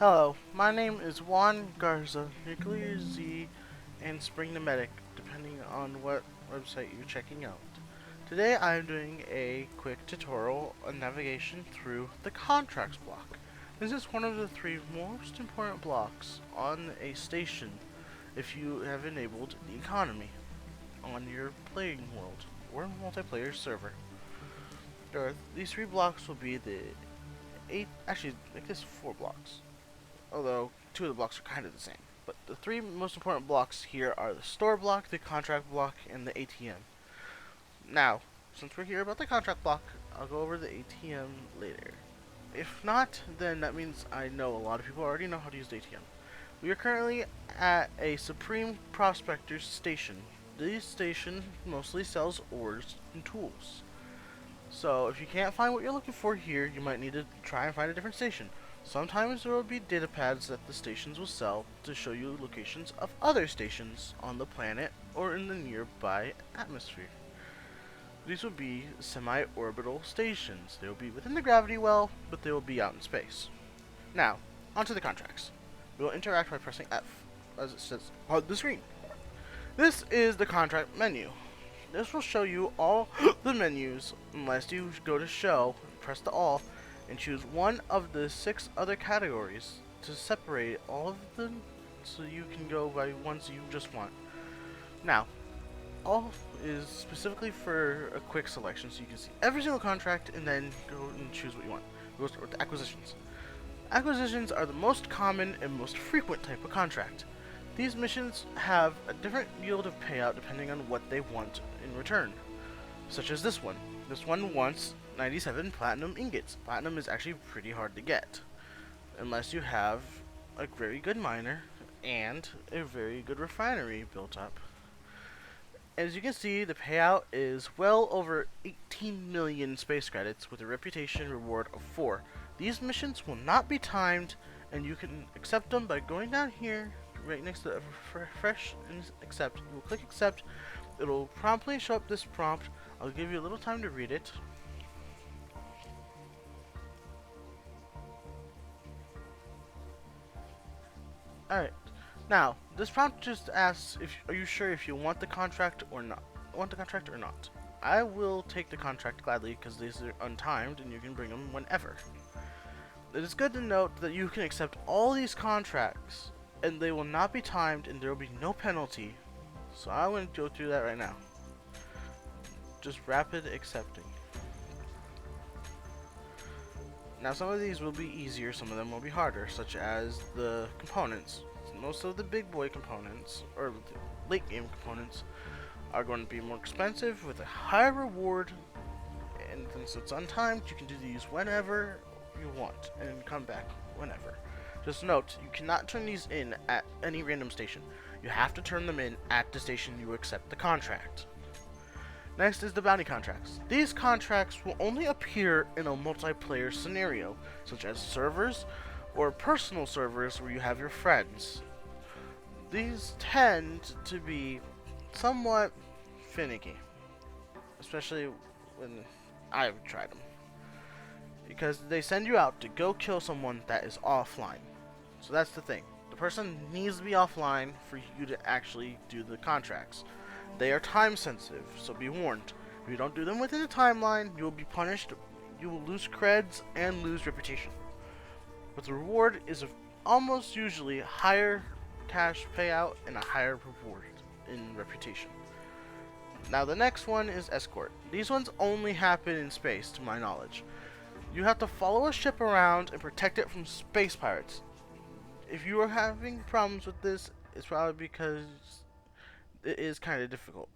Hello, my name is Juan Garza, Nuclear Z, and Spring the Medic, depending on what website you're checking out. Today I am doing a quick tutorial on navigation through the contracts block. This is one of the three most important blocks on a station if you have enabled the economy on your playing world or multiplayer server. These three blocks will be the actually, I guess 4 blocks, although 2 of the blocks are kind of the same. But the 3 most important blocks here are the store block, the contract block, and the ATM. Now, since we're here about the contract block, I'll go over the ATM later. If not, then that means I know a lot of people already know how to use the ATM. We are currently at a Supreme Prospector's station. This station mostly sells ores and tools. So if you can't find what you're looking for here, you might need to try and find a different station. Sometimes there will be data pads that the stations will sell to show you locations of other stations on the planet or in the nearby atmosphere. These will be semi-orbital stations. They will be within the gravity well, but they will be out in space. Now, onto the contracts. We will interact by pressing F, as it says on the screen. This is the contract menu. This will show you all the menus unless you go to show, press the all, and choose one of the 6 other categories to separate all of them so you can go by ones you just want. Now, all is specifically for a quick selection so you can see every single contract and then go and choose what you want. We'll start with the acquisitions. Acquisitions are the most common and most frequent type of contract. These missions have a different yield of payout depending on what they want in return, such as this one. This one wants 97 platinum ingots. Platinum is actually pretty hard to get, unless you have a very good miner and a very good refinery built up. As you can see, the payout is well over 18 million space credits with a reputation reward of 4. These missions will not be timed, and you can accept them by going down here, right next to refresh and accept. You will click accept. It'll promptly show up this prompt. I'll give you a little time to read it. Alright, now this prompt just asks if are you sure if you want the contract or not. I will take the contract gladly because these are untimed and you can bring them whenever. It is good to note that you can accept all these contracts and they will not be timed and there will be no penalty. So I'm going to go through that right now. Just rapid accepting. Now some of these will be easier, some of them will be harder, such as the components. Most of the big boy components, or late game components, are going to be more expensive with a higher reward, and since it's untimed, you can do these whenever you want and come back whenever. Just note, you cannot turn these in at any random station. You have to turn them in at the station you accept the contract. Next is the bounty contracts. These contracts will only appear in a multiplayer scenario, such as servers or personal servers where you have your friends. These tend to be somewhat finicky, especially when I've tried them, because they send you out to go kill someone that is offline. So that's the thing. The person needs to be offline for you to actually do the contracts. They are time sensitive, so be warned. If you don't do them within the timeline, you will be punished. You will lose creds and lose reputation. But the reward is almost usually a higher cash payout and a higher reward in reputation. Now the next one is escort. These ones only happen in space, to my knowledge. You have to follow a ship around and protect it from space pirates. If you are having problems with this, it's probably because it is kind of difficult.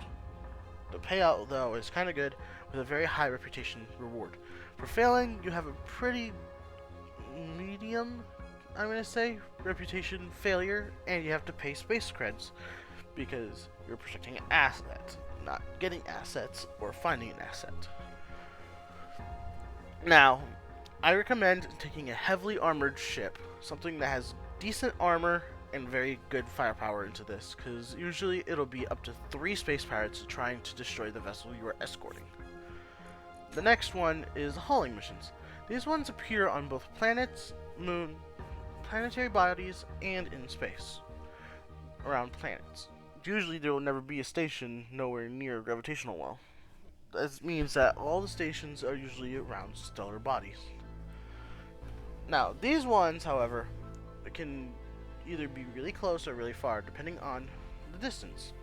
The payout, though, is kind of good with a very high reputation reward. For failing, you have a pretty medium, I'm going to say, reputation failure, and you have to pay space creds because you're protecting an asset, not getting assets or finding an asset. Now, I recommend taking a heavily armored ship, something that has decent armor and very good firepower into this, because usually it'll be up to 3 space pirates trying to destroy the vessel you are escorting. The next one is hauling missions. These ones appear on both planets, moon, planetary bodies and in space, around planets. Usually there will never be a station nowhere near a gravitational well. This means that all the stations are usually around stellar bodies. Now, these ones, however, can either be really close or really far, depending on the distance.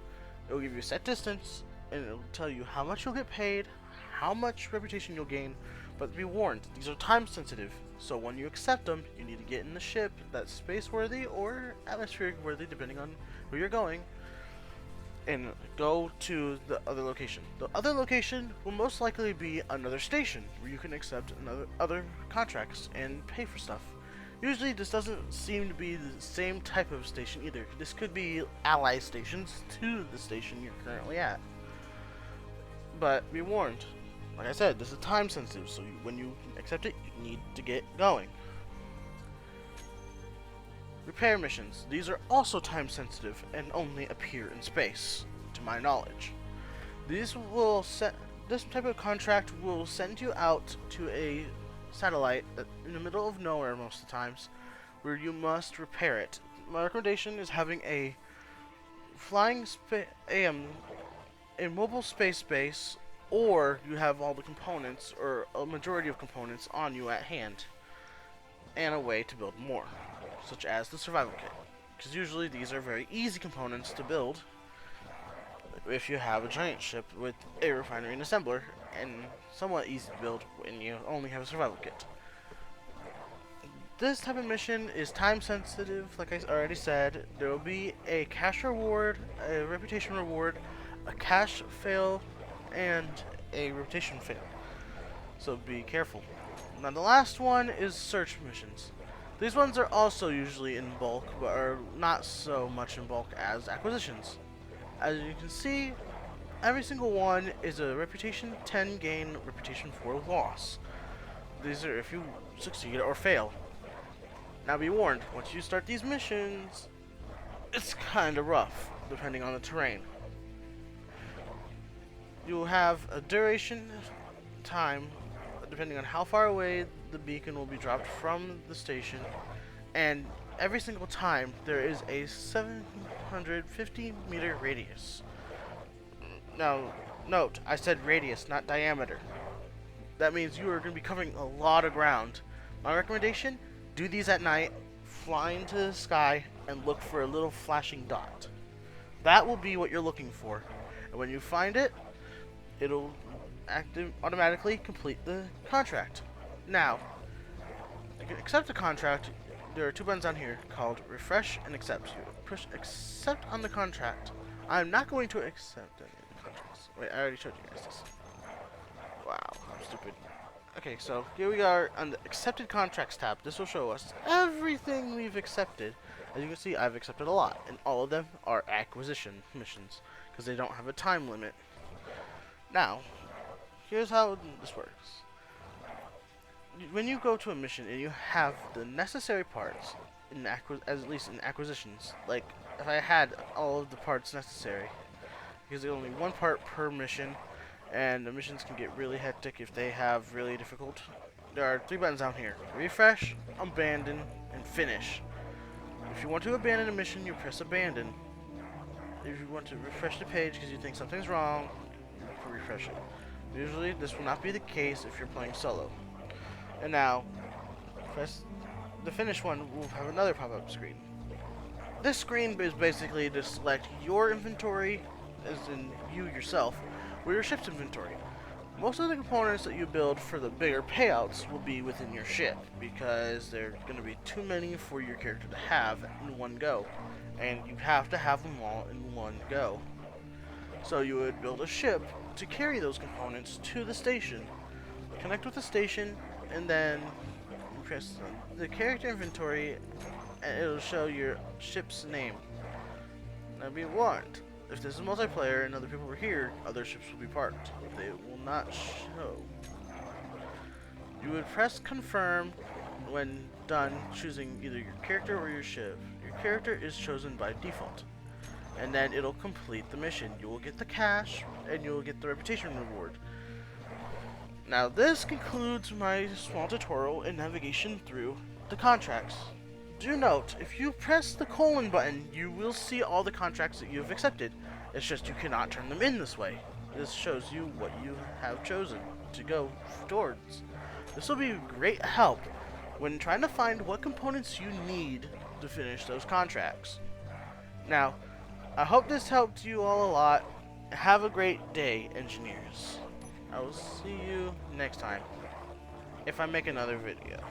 It will give you a set distance, and it will tell you how much you'll get paid, how much reputation you'll gain, but be warned, these are time sensitive, so when you accept them, you need to get in the ship that's space worthy or atmospheric worthy, depending on where you're going, and go to the other location. The other location will most likely be another station where you can accept other contracts and pay for stuff. Usually this doesn't seem to be the same type of station either. This could be ally stations to the station you're currently at. But be warned, like I said, this is time sensitive, so when you accept it, you need to get going. Repair missions. These are also time sensitive and only appear in space, to my knowledge. This type of contract will send you out to a satellite in the middle of nowhere most of the times, where you must repair it. My recommendation is having a mobile space base, or you have all the components or a majority of components on you at hand, and a way to build more, such as the survival kit, because usually these are very easy components to build if you have a giant ship with a refinery and assembler, and somewhat easy to build when you only have a survival kit. This type of mission is time sensitive, like I already said. There will be a cash reward, a reputation reward, a cash fail, and a reputation fail. So be careful. Now the last one is search missions. These ones are also usually in bulk, but are not so much in bulk as acquisitions. As you can see, every single one is a reputation 10 gain, reputation 4 loss. These are if you succeed or fail. Now be warned, once you start these missions, it's kinda rough, depending on the terrain. You'll have a duration time, depending on how far away the beacon will be dropped from the station, and every single time there is a 750 meter radius. Now, note, I said radius, not diameter. That means you are going to be covering a lot of ground. My recommendation, do these at night, fly into the sky, and look for a little flashing dot. That will be what you're looking for. And when you find it, it'll automatically complete the contract. Now, to accept the contract, there are two buttons on here called refresh and accept. You push accept on the contract. I'm not going to accept any of the contracts. Wait, I already showed you guys this. Wow, I'm stupid. Okay, so here we are on the accepted contracts tab. This will show us everything we've accepted. As you can see, I've accepted a lot, and all of them are acquisition missions because they don't have a time limit. Now, here's how this works. When you go to a mission and you have the necessary parts, at least in acquisitions, like if I had all of the parts necessary, because there's only one part per mission, and the missions can get really hectic if they have really difficult. There are three buttons down here: refresh, abandon, and finish. If you want to abandon a mission, you press abandon. If you want to refresh the page because you think something's wrong, you refresh it. Usually this will not be the case if you're playing solo. And now, press the finish one will have another pop-up screen. This screen is basically to select your inventory, as in you yourself, or your ship's inventory. Most of the components that you build for the bigger payouts will be within your ship, because there are going to be too many for your character to have in one go, and you have to have them all in one go. So you would build a ship to carry those components to the station, connect with the station, and then press the character inventory, and it'll show your ship's name. Now be warned, if this is multiplayer and other people are here, other ships will be parked. They will not show. You would press confirm when done choosing either your character or your ship. Your character is chosen by default, and then it'll complete the mission. You will get the cash, and you will get the reputation reward. Now this concludes my small tutorial in navigation through the contracts Do note, if you press the colon button, you will see all the contracts that you have accepted. It's just you cannot turn them in this way. This shows you what you have chosen to go towards. This will be great help when trying to find what components you need to finish those contracts. Now, I hope this helped you all a lot. Have a great day, engineers. I will see you next time if I make another video.